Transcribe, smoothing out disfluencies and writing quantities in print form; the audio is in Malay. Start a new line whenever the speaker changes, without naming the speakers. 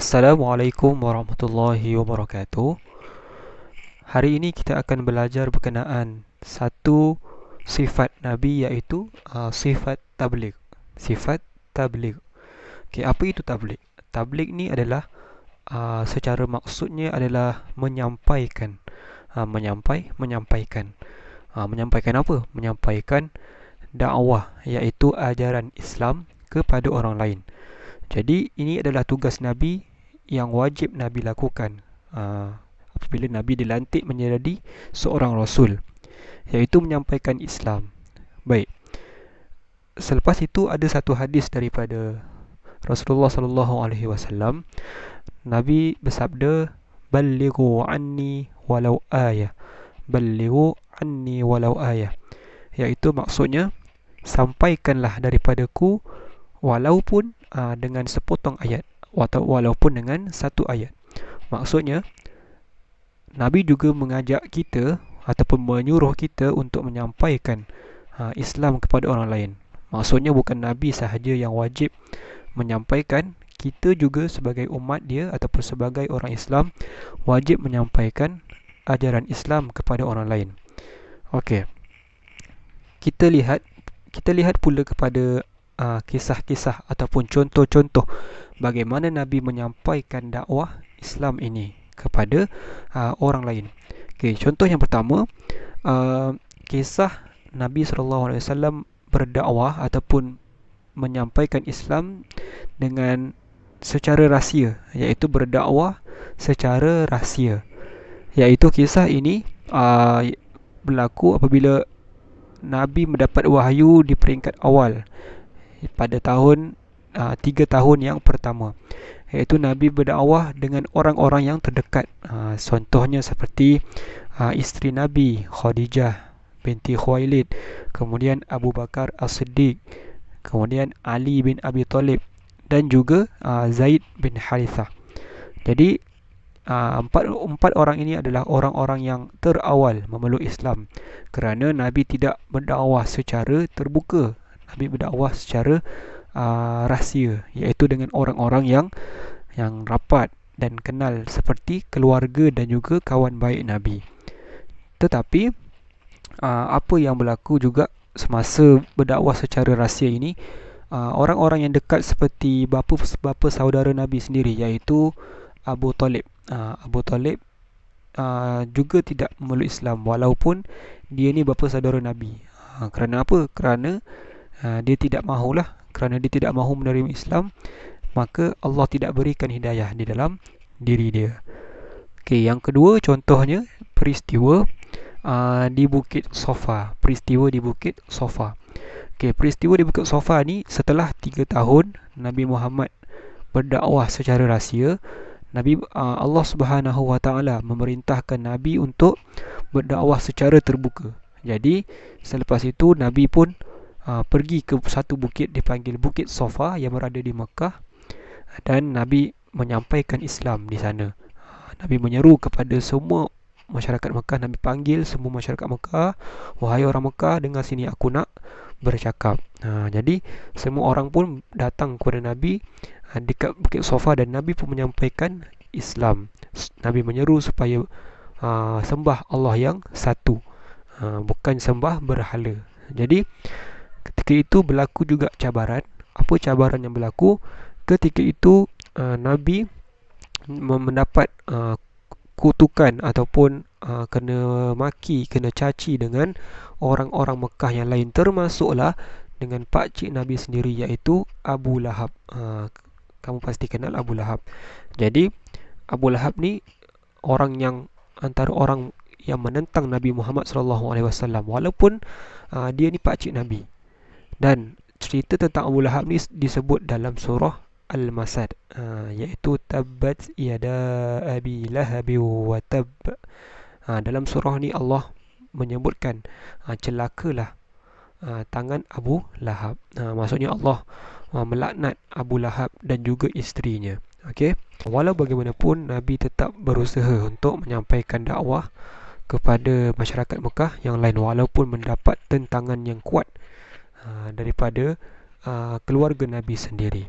Assalamualaikum warahmatullahi wabarakatuh. Hari ini kita akan belajar berkenaan satu sifat Nabi, iaitu sifat tabligh. Sifat tabligh. Okey, apa itu tabligh? Tabligh ni adalah secara maksudnya adalah menyampaikan. Menyampaikan. Menyampaikan apa? Menyampaikan dakwah, iaitu ajaran Islam kepada orang lain. Jadi ini adalah tugas Nabi yang wajib Nabi lakukan apabila Nabi dilantik menjadi seorang Rasul, iaitu menyampaikan Islam. Baik, selepas itu ada satu hadis daripada Rasulullah sallallahu alaihi wasallam. Nabi bersabda, "Ballighu anni walau ayah." Ballighu anni walau ayah, iaitu maksudnya sampaikanlah daripadaku walaupun dengan sepotong ayat, atau walaupun dengan satu ayat. Maksudnya Nabi juga mengajak kita ataupun menyuruh kita untuk menyampaikan Islam kepada orang lain. Maksudnya bukan Nabi sahaja yang wajib menyampaikan, kita juga sebagai umat dia ataupun sebagai orang Islam wajib menyampaikan ajaran Islam kepada orang lain. Okey, kita lihat pula kepada kisah-kisah ataupun contoh-contoh bagaimana Nabi menyampaikan dakwah Islam ini kepada orang lain. Okey, contoh yang pertama, kisah Nabi SAW berdakwah ataupun menyampaikan Islam dengan secara rahsia, iaitu berdakwah secara rahsia. Iaitu kisah ini berlaku apabila Nabi mendapat wahyu di peringkat awal pada tahun 3 tahun yang pertama, iaitu Nabi berdakwah dengan orang-orang yang terdekat. Contohnya seperti isteri Nabi Khadijah binti Khuwailid, kemudian Abu Bakar As-Siddiq, kemudian Ali bin Abi Talib, dan juga Zaid bin Harithah. Jadi empat orang ini adalah orang-orang yang terawal memeluk Islam, kerana Nabi tidak berdakwah secara terbuka. Nabi berdakwah secara rahsia, iaitu dengan orang-orang yang rapat dan kenal seperti keluarga dan juga kawan baik Nabi. Tetapi apa yang berlaku juga semasa berdakwah secara rahsia ini, orang-orang yang dekat seperti bapa saudara Nabi sendiri, iaitu Abu Talib. Abu Talib juga tidak memeluk Islam walaupun dia ni bapa saudara Nabi. Kerana apa? Kerana dia tidak mahulah, kerana dia tidak mahu menerima Islam, maka Allah tidak berikan hidayah di dalam diri dia. Okey, yang kedua contohnya peristiwa di Bukit Safa. Peristiwa di Bukit Safa. Okey, peristiwa di Bukit Safa ni setelah 3 tahun Nabi Muhammad berdakwah secara rahsia, Allah Subhanahu Wa Taala memerintahkan Nabi untuk berdakwah secara terbuka. Jadi selepas itu Nabi pun pergi ke satu bukit dipanggil Bukit Safa yang berada di Mekah, dan Nabi menyampaikan Islam di sana. Nabi menyeru kepada semua masyarakat Mekah. Nabi panggil semua masyarakat Mekah, "Wahai orang Mekah, dengar sini, aku nak bercakap." Jadi semua orang pun datang kepada Nabi dekat Bukit Safa, dan Nabi pun menyampaikan Islam. Nabi menyeru supaya sembah Allah yang satu, bukan sembah berhala. Jadi ketika itu berlaku juga cabaran. Apa cabaran yang berlaku? Ketika itu Nabi mendapat kutukan ataupun kena maki, kena caci dengan orang-orang Mekah yang lain, termasuklah dengan pakcik Nabi sendiri, iaitu Abu Lahab. Kamu pasti kenal Abu Lahab. Jadi Abu Lahab ni antara orang yang menentang Nabi Muhammad SAW, walaupun dia ni pakcik Nabi. Dan cerita tentang Abu Lahab ni disebut dalam surah Al-Masad, iaitu tabbat yada abi lahabi wa tab. Dalam surah ni Allah menyebutkan celakalah tangan Abu Lahab. Maksudnya Allah melaknat Abu Lahab dan juga isterinya. Okey, walau bagaimanapun Nabi tetap berusaha untuk menyampaikan dakwah kepada masyarakat Mekah yang lain, walaupun mendapat tentangan yang kuat daripada keluarga Nabi sendiri.